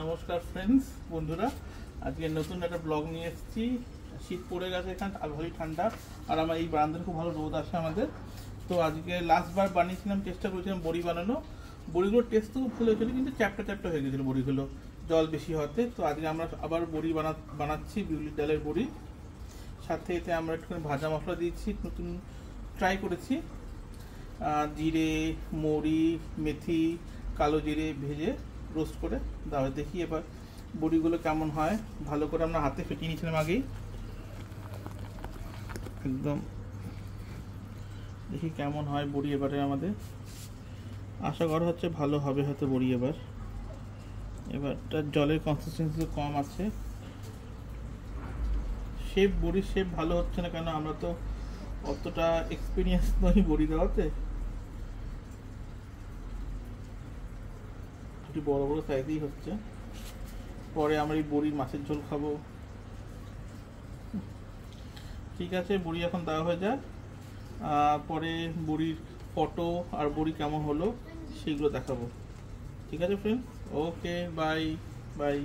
নমস্কার ফ্রেন্ডস, বন্ধুরা। আজকে নতুন একটা ব্লগ নিয়ে এসেছি। শীত পড়ে গেছে, এখানে ভালোই ঠান্ডা, আর আমার এই বারান্দার খুব ভালো রোদ আসে আমাদের। তো আজকে লাস্টবার বানিয়েছিলাম, চেষ্টা করেছিলাম বড়ি বানানো। বড়িগুলোর টেস্ট তো খুব ভালো হয়েছিল, কিন্তু চ্যাপটা চ্যাপটা হয়ে গেছিলো বড়িগুলো জল বেশি হতে। তো আজকে আমরা আবার বড়ি বানাচ্ছি, বিউলির ডালের বড়ি। সাথে এতে আমরা একটুখানি ভাজা মশলা দিয়েছি, নতুন ট্রাই করেছি। জিরে, মৌরি, মেথি, কালো জিরে ভেজে রোস্ট করে দাও। দেখি এবার বড়িগুলো কেমন হয়। ভালো করে আমরা হাতে ফেটিয়ে নিয়েছিলাম আগেই, একদম। দেখি কেমন হয় বড়ি এবারে আমাদের। আশা করা হচ্ছে ভালো হবে হয়তো বড়ি। এবারটা জলের কনসিস্টেন্সি কম আছে। বড়ির শেপ ভালো হচ্ছে না, কেন আমরা তো অতটা এক্সপিরিয়েন্স নই বড়ি দেওয়াতে। একটু বড় বড় সাইজেই হচ্ছে। পরে আমরা এই বড়ির মাছের ঝোল খাবো। ঠিক আছে, বড়ি এখন দেওয়া হয়ে যায়। পরে বড়ির ফটো আর বড়ি কেমন হলো সেগুলো দেখাবো। ঠিক আছে ফ্রেন্ড, ওকে, বাই বাই।